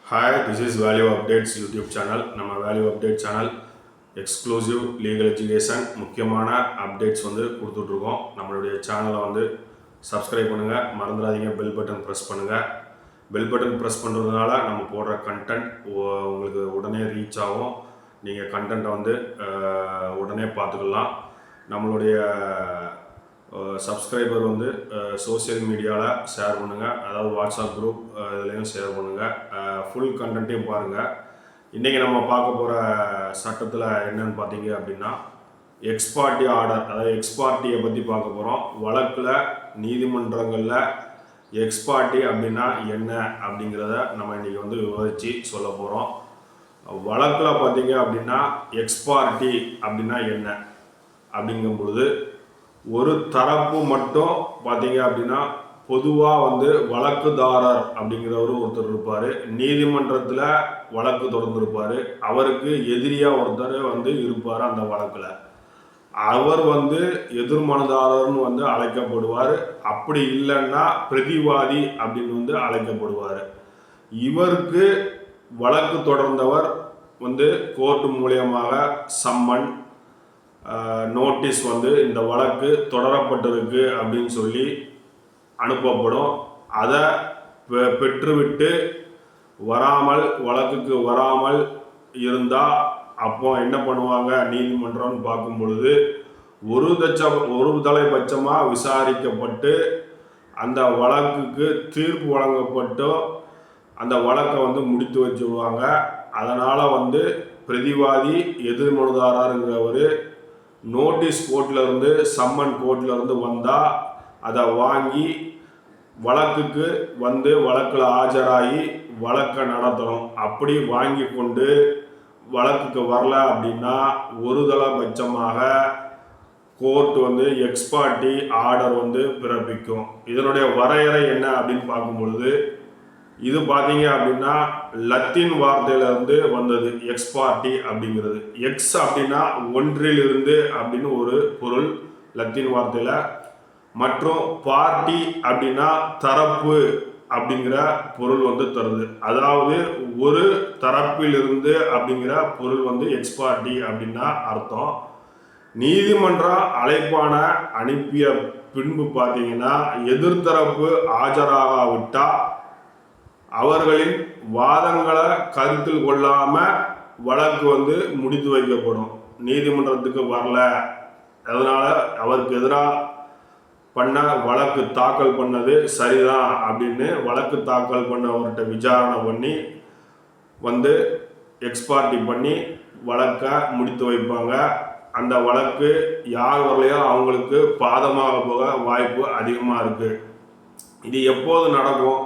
Hi, this is Value Updates YouTube channel. நம்ம Value Update channel exclusive legal education முக்கியமான updates கொடுத்துட்ருக்கோம். நம்மளுடைய சேனலை சப்ஸ்கிரைப் பண்ணுங்கள், மறந்துடாதீங்க. பெல் பட்டன் ப்ரெஸ் பண்ணுங்கள். பெல் பட்டன் ப்ரெஸ் பண்ணுறதுனால நம்ம போடுற கண்டென்ட் உங்களுக்கு உடனே ரீச் ஆகும். நீங்கள் கண்டென்ட்டை உடனே பார்த்துக்கலாம். நம்மளுடைய சப்ஸ்கிரைபர் சோசியல் மீடியாவில் ஷேர் பண்ணுங்கள், அதாவது வாட்ஸ்அப் குரூப் இதுலேயும் ஷேர் பண்ணுங்கள். ஃபுல் கண்டென்ட்டையும் பாருங்கள். இன்றைக்கி நம்ம பார்க்க போகிற சட்டத்தில் என்னன்னு பார்த்தீங்க அப்படின்னா, எக்ஸ்பார்ட்டி ஆர்டர், அதாவது எக்ஸ்பார்ட்டியை பற்றி பார்க்க போகிறோம். வழக்கில் நீதிமன்றங்களில் எக்ஸ்பார்ட்டி அப்படின்னா என்ன அப்படிங்கிறத நம்ம இன்றைக்கி விவரித்து சொல்ல போகிறோம். வழக்கில் பார்த்தீங்க அப்படின்னா எக்ஸ்பார்ட்டி அப்படின்னா என்ன அப்படிங்கும் பொழுது, ஒரு தரப்பு மட்டும் பார்த்தீங்க அப்படின்னா பொதுவாக வழக்குதாரர் அப்படிங்கிறவர் ஒருத்தர் இருப்பார். நீதிமன்றத்தில் வழக்கு தொடர்ந்துருப்பார். அவருக்கு எதிரியாக ஒருத்தர் இருப்பார். அந்த வழக்கில் அவர் எதிர்மனுதாரர்னு அழைக்கப்படுவார். அப்படி இல்லைன்னா பிரதிவாதி அப்படின்னு அழைக்கப்படுவார். இவருக்கு வழக்கு தொடர்ந்தவர் கோர்ட்டு மூலியமாக சம்மன் நோட்டீஸ் இந்த வழக்கு தொடரப்பட்டிருக்கு அப்படின்னு சொல்லி அனுப்பப்படும். அதை பெற்றுவிட்டு வழக்குக்கு வராமல் இருந்தால் அப்போ என்ன பண்ணுவாங்க நீதிமன்றம்னு பார்க்கும் பொழுது, ஒரு தலைபட்சமாக விசாரிக்கப்பட்டு அந்த வழக்குக்கு தீர்ப்பு வழங்கப்பட்டோ அந்த வழக்கை முடித்து வச்சுடுவாங்க. அதனால் பிரதிவாதி எதிர்மனுதாரருங்கிறவர் நோட்டீஸ் கோர்ட்லேருந்து சம்மன் கோர்ட்லேருந்து வந்தால் அதை வாங்கி வழக்குக்கு வழக்கில் ஆஜராகி வழக்கை நடத்தணும். அப்படி வாங்கி கொண்டு வழக்குக்கு வரல அப்படின்னா ஒரு தலைபட்சமாக கோர்ட் எக்ஸ்பார்ட்டி ஆர்டர் பிறப்பிக்கும். இதனுடைய வரையறை என்ன அப்படின்னு பார்க்கும் பொழுது, இது பார்த்தீங்க அப்படின்னா லத்தீன் வார்த்தையிலிருந்து வந்தது எக்ஸ்பார்ட்டி அப்படிங்கிறது. எக்ஸ் அப்படின்னா ஒன்றிலிருந்து அப்படின்னு ஒரு பொருள் லத்தீன் வார்த்தையில், மற்றும் பார்ட்டி அப்படின்னா தரப்பு அப்படிங்கிற பொருள் தருது. அதாவது ஒரு தரப்பிலிருந்து அப்படிங்கிற பொருள் எக்ஸ்பார்ட்டி அப்படின்னா அர்த்தம். நீதிமன்றம் அழைப்பான அனுப்பிய பின்பு பார்த்தீங்கன்னா எதிர்த்தரப்பு ஆஜராகாவிட்டால் அவர்களின் வாதங்களை கருத்தில் கொள்ளாம வழக்கு முடித்து வைக்கப்படும். நீதிமன்றத்துக்கு வரல, அதனால அவருக்கு எதிராக பண்ண வழக்கு தாக்கல் பண்ணது சரிதான் அப்படின்னு வழக்கு தாக்கல் பண்ணவர்கிட்ட விசாரணை பண்ணி எக்ஸ்பார்ட்டி பண்ணி வழக்கை முடித்து வைப்பாங்க. அந்த வழக்கு யார் வரலையோ அவங்களுக்கு பாதமாக போக வாய்ப்பு அதிகமாக இருக்கு. இது எப்போது நடக்கும்?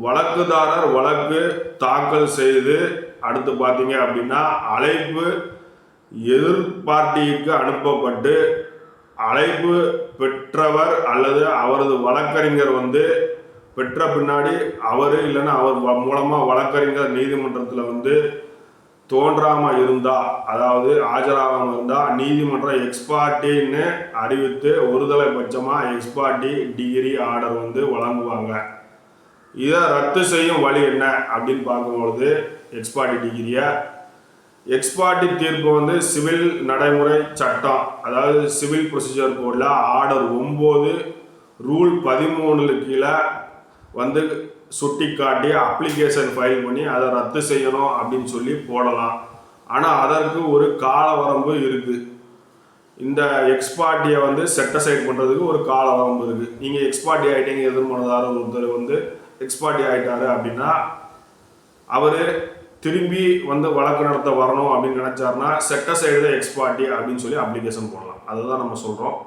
வழக்குதாரர் வழக்கு தாக்கல் செய்து அடுத்து பார்த்தீங்க அப்படின்னா அழைப்பு எதிர்பார்ட்டிக்கு அனுப்பப்பட்டு அழைப்பு பெற்றவர் அல்லது அவரது வழக்கறிஞர் பெற்ற பின்னாடி அவர் இல்லைன்னா அவர் மூலமாக வழக்கறிஞர் நீதிமன்றத்தில் தோன்றாமல் இருந்தால், அதாவது ஆஜராகாமல் இருந்தால் நீதிமன்றம் எக்ஸ்பார்ட்டின்னு அறிவித்து ஒரு தலைபட்சமாக எக்ஸ்பார்ட்டி டிகிரி ஆர்டர் வழங்குவாங்க. இதை ரத்து செய்யும் வழி என்ன அப்படின்னு பார்க்கும்பொழுது எக்ஸ்பார்ட்டி டிகிரியை, எக்ஸ்பார்ட்டி தீர்ப்பு சிவில் நடைமுறை சட்டம், அதாவது சிவில் ப்ரொசீஜர் கோடில் ஆர்டர் 9 ரூல் 13 கீழே சுட்டி காட்டி அப்ளிகேஷன் ஃபைல் பண்ணி அதை ரத்து செய்யணும் அப்படின்னு சொல்லி போடலாம். ஆனால் அதற்கு ஒரு கால வரம்பு இருக்குது. இந்த எக்ஸ்பார்ட்டியை செட்டசைட் பண்ணுறதுக்கு ஒரு கால வரம்பு இருக்குது. நீங்கள் எக்ஸ்பார்ட்டி ஆகிட்டீங்க, எதிர்மனதாரர் ஒருத்தர் எக்ஸ்பார்ட்டி ஆகிட்டாரு அப்படின்னா அவர் திரும்பி வழக்கு நடத்த வரணும் அப்படின்னு நினச்சாருன்னா செட்டசைடு எக்ஸ்பார்ட்டி அப்படின்னு சொல்லி அப்ளிகேஷன் போடலாம். அதுதான் நம்ம சொல்கிறோம்.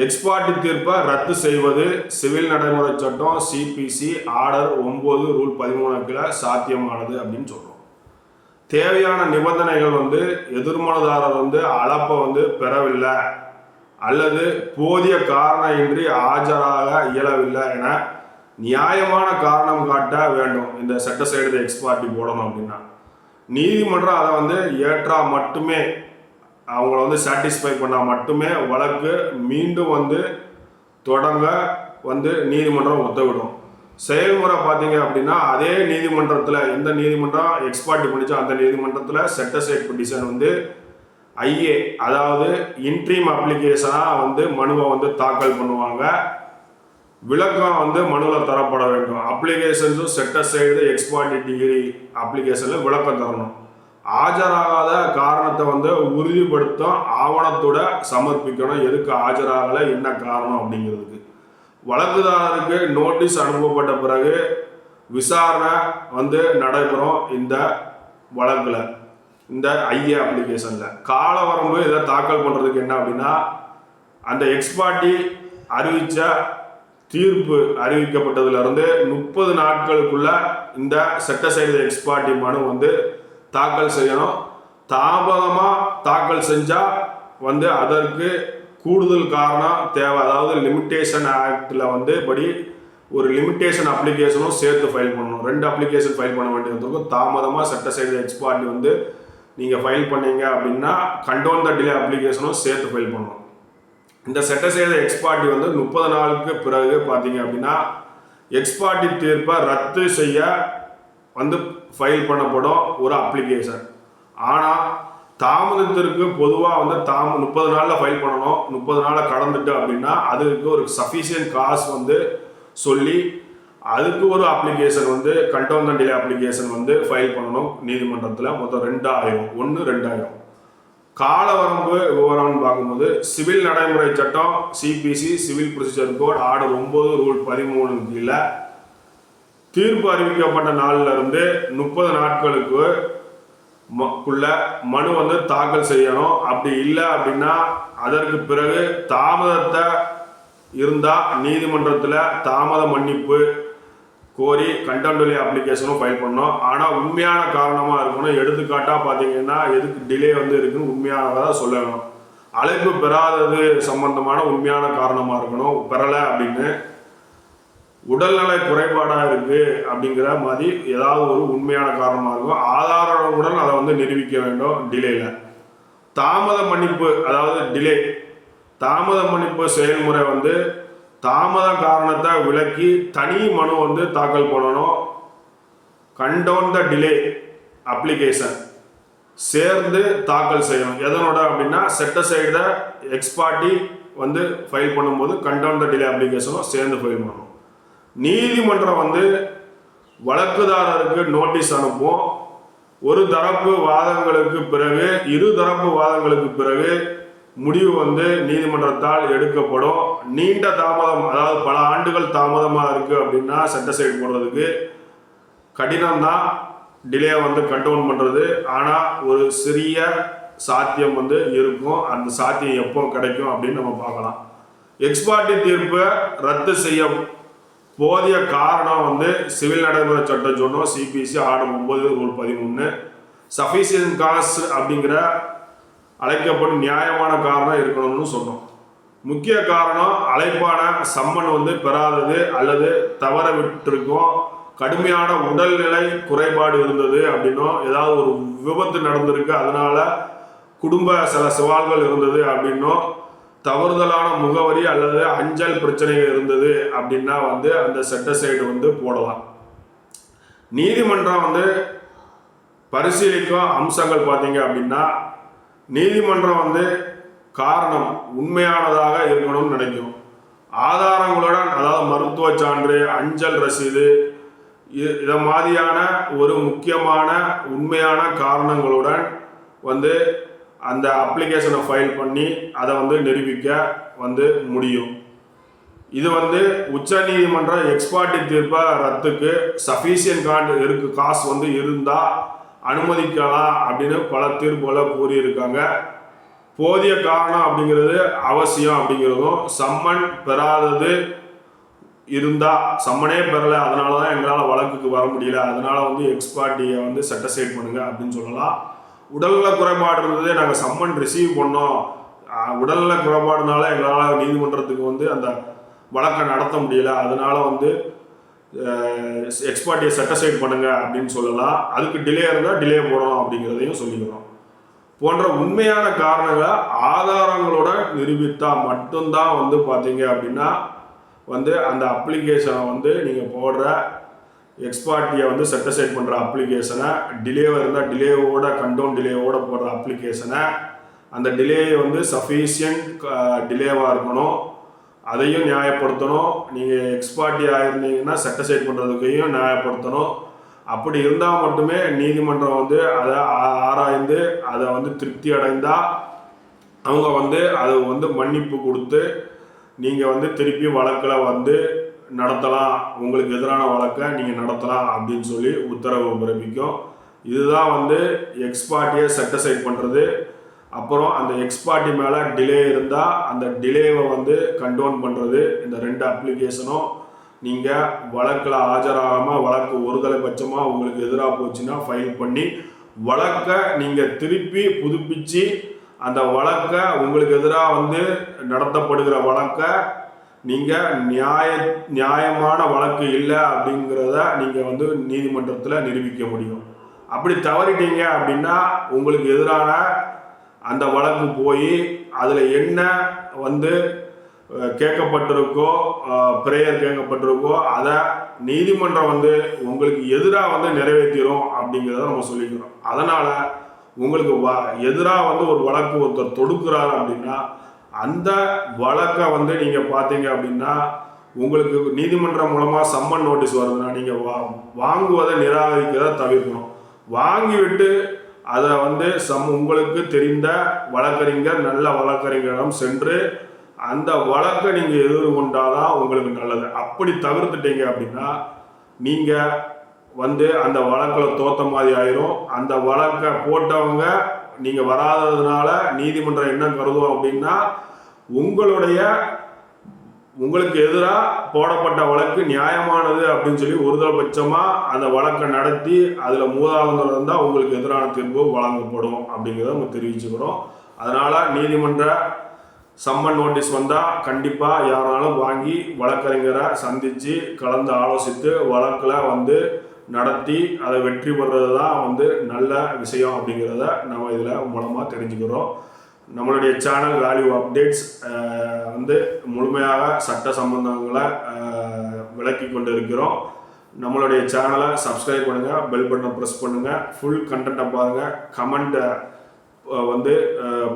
எக்ஸ்பார்ட்டி தீர்ப்பை ரத்து செய்வது சிவில் நடைமுறை சட்டம் சிபிசி ஆர்டர் 9 ரூல் 13 கீழே சாத்தியமானது அப்படின்னு சொல்கிறோம். தேவையான நிபந்தனைகள் எதிர்மனுதாரர் அழைப்பை பெறவில்லை அல்லது போதிய காரணம் இன்றி ஆஜராக இயலவில்லை என நியாயமான காரணம் காட்ட வேண்டும். இந்த செட்டசைடு எக்ஸ்பார்ட்டி போடணும் அப்படின்னா நீதிமன்றம் அதை ஏற்றா மட்டுமே, அவங்கள சாட்டிஸ்ஃபை பண்ணால் மட்டுமே வழக்கு மீண்டும் தொடங்க நீதிமன்றம் உத்தரவிடும். செயல்முறை பார்த்தீங்க அப்படின்னா அதே நீதிமன்றத்தில் எந்த நீதிமன்றம் எக்ஸ்பார்ட்டி பண்ணிச்சோ அந்த நீதிமன்றத்தில் செட் அசைட் பெட்டிஷன் வந்து ஐஏ அதாவது இன்ட்ரீம் அப்ளிகேஷனாக வந்து மனுவை வந்து தாக்கல் பண்ணுவாங்க. விளக்கம் வந்து மனுவில் தரப்பட வேண்டும். அப்ளிகேஷன்ஸும் செட் அசைடு எக்ஸ்பார்ட்டி டிகிரி அப்ளிகேஷனில் விளக்கம் தரணும். ஆஜராகாத காரணத்தை வந்து உறுதிப்படுத்தும் ஆவணத்தோட சமர்ப்பிக்கணும். எதுக்கு ஆஜராகலை, என்ன காரணம் அப்படிங்கிறதுக்கு. வழக்குதாரருக்கு நோட்டீஸ் அனுப்பப்பட்ட பிறகு விசாரணை வந்து நடைபெறும். இந்த வழக்கில் இந்த ஐஏ அப்ளிகேஷனில் கால வரம்பு இதை தாக்கல் பண்ணுறதுக்கு என்ன அப்படின்னா, அந்த எக்ஸ்பார்ட்டி அறிவித்த தீர்ப்பு அறிவிக்கப்பட்டதுலேருந்து 30 நாட்களுக்குள்ள இந்த செட்டசைடு எக்ஸ்பார்ட்டி மனு வந்து தாக்கல் செய்யணும். தாமதமாக தாக்கல் செஞ்சால் வந்து அதற்கு கூடுதல் காரணம் தேவை. அதாவது லிமிட்டேஷன் ஆக்டில் வந்து படி ஒரு லிமிட்டேஷன் அப்ளிகேஷனும் சேர்த்து ஃபைல் பண்ணணும். 2 அப்ளிகேஷன் ஃபைல் பண்ண வேண்டியதுக்கும் தாமதமாக செட்டசைடு எக்ஸ்பார்ட்டி வந்து நீங்கள் ஃபைல் பண்ணீங்க அப்படின்னா கண்டோன் த டிலே அப்ளிகேஷனும் சேர்த்து ஃபைல் பண்ணணும். இந்த செட்டசைடு எக்ஸ்பார்ட்டி வந்து 30 நாளுக்கு பிறகு பார்த்தீங்க அப்படின்னா எக்ஸ்பார்ட்டி தீர்ப்பை ரத்து செய்ய வந்து ஃபைல் பண்ணப்படும் ஒரு அப்ளிகேஷன். ஆனால் தாமதத்திற்கு பொதுவாக வந்து 30 நாளில் ஃபைல் பண்ணணும். 30 நாளை கடந்துட்டு அப்படின்னா அதுக்கு ஒரு சஃபிஷியன்ட் காசு வந்து சொல்லி அதுக்கு ஒரு அப்ளிகேஷன் வந்து கண்டோன் த டிலே அப்ளிகேஷன் வந்து ஃபைல் பண்ணணும் நீதிமன்றத்தில். மொத்தம் 2 ஆயிரும். 1 2 ஆயிரும். கால வரம்பு விவரம்னு பார்க்கும்போது சிவில் நடைமுறை சட்டம் CPC civil procedure code order 9 rule 13 கீழே தீர்ப்பு அறிவிக்கப்பட்ட நாளில் இருந்து 30 நாட்களுக்கு மனு வந்து தாக்கல் செய்யணும். அப்படி இல்லை அப்படின்னா அதற்கு பிறகு தாமதத்தை இருந்தால் நீதிமன்றத்தில் தாமத மன்னிப்பு கோரி கண்டெம்ப்ட் அப்ளிகேஷனும் ஃபைல் பண்ணோம். ஆனால் உண்மையான காரணமாக இருக்கணும். எடுத்துக்காட்டாக பார்த்தீங்கன்னா எதுக்கு டிலே வந்து இருக்குன்னு உண்மையானதாக சொல்லணும். அழைப்பு பெறாதது சம்பந்தமான உண்மையான காரணமாக இருக்கணும். பெறலை அப்படின்னு உடல்நலை குறைபாடாக இருக்குது அப்படிங்கிற மாதிரி ஏதாவது ஒரு உண்மையான காரணமாக இருக்கும். ஆதாரங்களுடன் அதை வந்து நிரூபிக்க வேண்டும். டிலேயில் தாமத மன்னிப்பு அதாவது டிலே தாமத மன்னிப்பு செயல்முறை வந்து தாமத காரணத்தை விளக்கி தனி மனு வந்து தாக்கல் பண்ணணும். கண்டோன் த டிலே அப்ளிகேஷன் சேர்ந்து தாக்கல் செய்யணும். எதனோட அப்படின்னா செட்டசைடு எக்ஸ்பார்ட்டி வந்து ஃபைல் பண்ணும்போது கண்டோன் த டிலே அப்ளிகேஷனும் சேர்ந்து ஃபைல் பண்ணணும். நீதிமன்றம் வந்து வழக்குதாரருக்கு நோட்டீஸ் அனுப்பும். ஒரு தரப்பு வாதங்களுக்கு பிறகு 2 தரப்பு வாதங்களுக்கு பிறகு முடிவு வந்து நீதிமன்றத்தால் எடுக்கப்படும். நீண்ட தாமதம் அதாவது பல ஆண்டுகள் தாமதமாக இருக்குது அப்படின்னா செட்டசைடு போடுறதுக்கு கடினம் தான் டிலே வந்து கண்ட்ரோல் பண்ணுறது. ஆனால் ஒரு சிறிய சாத்தியம் வந்து இருக்கும். அந்த சாத்தியம் எப்போ கிடைக்கும் அப்படின்னு நம்ம பார்க்கலாம். எக்ஸ்பார்ட்டி தீர்ப்பை ரத்து செய்ய போதிய காரணம் வந்து சிவில் நடைமுறை சட்டம் சொன்னோம். CPC order 9 rule 13 sufficient cause அப்படிங்கிற அழைக்கப்படும் நியாயமான காரணம் இருக்கணும்னு சொன்னோம். முக்கிய காரணம் அழைப்பான சம்மன் வந்து பெறாதது அல்லது தவற விட்டிருக்கும், கடுமையான உடல்நிலை குறைபாடு இருந்தது அப்படின்னும், ஏதாவது ஒரு விபத்து நடந்திருக்கு அதனால குடும்ப சில சவால்கள் இருந்தது அப்படின்னும், தவறுதலான முகவரி அல்லது அஞ்சல் பிரச்சனைகள் இருந்தது அப்படின்னா வந்து அந்த செட்டசைடு வந்து போடலாம். நீதிமன்றம் வந்து பரிசீலிக்கும் அம்சங்கள் பார்த்தீங்க அப்படின்னா நீதிமன்றம் வந்து காரணம் உண்மையானதாக இருக்கணும்னு நினைக்கும். ஆதாரங்களுடன் அதாவது மருத்துவ சான்று அஞ்சல் ரசீது இதை மாதிரியான ஒரு முக்கியமான உண்மையான காரணங்களுடன் வந்து அந்த அப்ளிகேஷனை ஃபைல் பண்ணி அதை வந்து நிரூபிக்க வந்து முடியும். இது வந்து உச்ச நீதிமன்றம் எக்ஸ்பார்ட்டி தீர்ப்பை ரத்துக்கு சஃபிஷியன்ட் காசு வந்து இருந்தால் அனுமதிக்கலாம் அப்படின்னு பல தீர்ப்புகளை கூறியிருக்காங்க. போதிய காரணம் அப்படிங்கிறது அவசியம் அப்படிங்கிறதும், சம்மன் பெறாதது இருந்தால் சம்மனே பெறலை அதனால தான் எங்களால் வழக்குக்கு வர முடியல அதனால வந்து எக்ஸ்பார்ட்டியை வந்து செட்டசைட் பண்ணுங்க அப்படின்னு சொல்லலாம். உடல்நல குறைபாடு இருந்தது நாங்கள் சம்மன் ரிசீவ் பண்ணோம், உடல்நல குறைபாடுனால எங்களால் நீதிமன்றத்துக்கு வந்து அந்த வழக்கை நடத்த முடியல அதனால வந்து எக்ஸ்பார்ட்டியை செட்டசைட் பண்ணுங்க அப்படின்னு சொல்லலாம். அதுக்கு டிலே இருந்தால் டிலே போடணும் அப்படிங்கிறதையும் சொல்லிக்கிறோம். போன்ற உண்மையான காரணங்களை ஆதாரங்களோட நிரூபித்தா மட்டும்தான் வந்து பார்த்தீங்க அப்படின்னா வந்து அந்த அப்ளிகேஷனை வந்து நீங்கள் போடுற எக்ஸ்பார்ட்டியை வந்து செட்டிசைட் பண்ணுற அப்ளிகேஷனை, டிலேவாக இருந்தால் டிலேவோட கண்டோன் டிலேவோட போடுற அப்ளிகேஷனை, அந்த டிலே வந்து சஃபிஷியன்ட் டிலேவாக இருக்கணும், அதையும் நியாயப்படுத்தணும். நீங்கள் எக்ஸ்பார்ட்டி ஆகிருந்தீங்கன்னா செட்டிசைட் பண்ணுறதுக்கையும் நியாயப்படுத்தணும். அப்படி இருந்தால் மட்டுமே நீதிமன்றம் வந்து அதை ஆராய்ந்து அதை வந்து திருப்தி அடைந்தால் அவங்க வந்து அதை வந்து மன்னிப்பு கொடுத்து நீங்கள் வந்து திருப்பி வழக்கில் வந்து நடத்தலாம், உங்களுக்கு எதிரான வழக்கை நீங்கள் நடத்தலாம் அப்படின்னு சொல்லி உத்தரவு பிறப்பிக்கும். இதுதான் வந்து எக்ஸ்பார்ட்டியை செட்டிசைட் பண்ணுறது. அப்புறம் அந்த எக்ஸ்பார்ட்டி மேலே டிலே இருந்தால் அந்த டிலேவை வந்து கண்டோன் பண்ணுறது. இந்த 2 அப்ளிகேஷனும் நீங்கள் வழக்கில் ஆஜராகாமல் வழக்கு ஒருதலை பட்சமாக உங்களுக்கு எதிராக போச்சுன்னா ஃபைல் பண்ணி வழக்கை நீங்கள் திருப்பி புதுப்பித்து அந்த வழக்கை உங்களுக்கு எதிராக வந்து நடத்தப்படுகிற வழக்கை நீங்கள் நியாயமான வழக்கு இல்லை அப்படிங்கிறத நீங்கள் வந்து நீதிமன்றத்தில் நிரூபிக்க முடியும். அப்படி தவறிட்டீங்க அப்படின்னா உங்களுக்கு எதிரான அந்த வழக்கு போய் அதில் என்ன வந்து கேட்கப்பட்டிருக்கோ, பிரேயர் கேட்கப்பட்டிருக்கோ, அதை நீதிமன்றம் வந்து உங்களுக்கு எதிராக வந்து நிறைவேற்றிடும் அப்படிங்கிறத நம்ம சொல்லிக்கிறோம். அதனால் உங்களுக்கு எதிராக வந்து ஒரு வழக்கு ஒருத்தர் தொடுக்கிறார் அப்படின்னா அந்த வழக்கை வந்து நீங்கள் பார்த்தீங்க அப்படின்னா உங்களுக்கு நீதிமன்றம் மூலமாக சம்மன் நோட்டீஸ் வருதுன்னா நீங்கள் வாங்குவதை நிராகரிக்கிறத தவிர்க்கணும். வாங்கிவிட்டு அதை வந்து உங்களுக்கு தெரிந்த வழக்கறிஞர், நல்ல வழக்கறிஞரிடம் சென்று அந்த வழக்கை நீங்கள் எதிர்கொண்டாதான் உங்களுக்கு நல்லது. அப்படி தவிர்த்துட்டீங்க அப்படின்னா நீங்கள் வந்து அந்த வழக்கில் தோத்த மாதிரி ஆயிரும். அந்த வழக்கை போட்டவங்க நீங்கள் வராததுனால நீதிமன்றம் என்ன கருதும் அப்படின்னா உங்களுக்கு எதிராக போடப்பட்ட வழக்கு நியாயமானது அப்படின்னு சொல்லி ஒருதலை பட்சமாக அந்த வழக்கை நடத்தி அதில் மூதாதங்கள் இருந்தால் உங்களுக்கு எதிரான தீர்ப்பு வழங்கப்படும் அப்படிங்கிறத நம்ம தெரிவிச்சுக்கிறோம். அதனால் நீதிமன்ற சம்மன் நோட்டீஸ் வந்தால் கண்டிப்பாக யாராலும் வாங்கி வழக்கறிஞரை சந்தித்து கலந்து ஆலோசித்து வழக்கில் வந்து நடத்தி அதை வெற்றி பெறுறது தான் வந்து நல்ல விஷயம் அப்படிங்கிறத நம்ம இதில் மூலமாக தெரிஞ்சுக்கிறோம். நம்மளுடைய சேனல் வேல்யூ அப்டேட்ஸ் வந்து முழுமையாக சட்ட சம்பந்தங்களை விளக்கி கொண்டு இருக்கிறோம். நம்மளுடைய சேனலை சப்ஸ்கிரைப் பண்ணுங்கள், பெல் பட்டனை ப்ரெஸ் பண்ணுங்கள், ஃபுல் கண்டென்ட்டை பாருங்கள், கமெண்ட்டை வந்து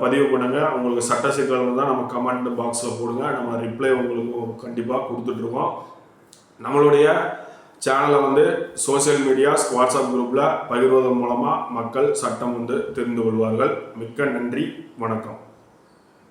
பதிவு பண்ணுங்கள். உங்களுக்கு சட்ட சிக்கல் இருந்தால் நம்ம கமெண்ட் பாக்ஸில் போடுங்க, நம்ம ரிப்ளை உங்களுக்கு கண்டிப்பாக கொடுத்துட்ருக்கோம். நம்மளுடைய சேனலை வந்து சோசியல் மீடியாஸ், வாட்ஸ்அப் குரூப்பில் பகிர்வதன் மூலமாக மக்கள் சட்டம் வந்து தெரிந்து கொள்வார்கள். மிக்க நன்றி, வணக்கம்.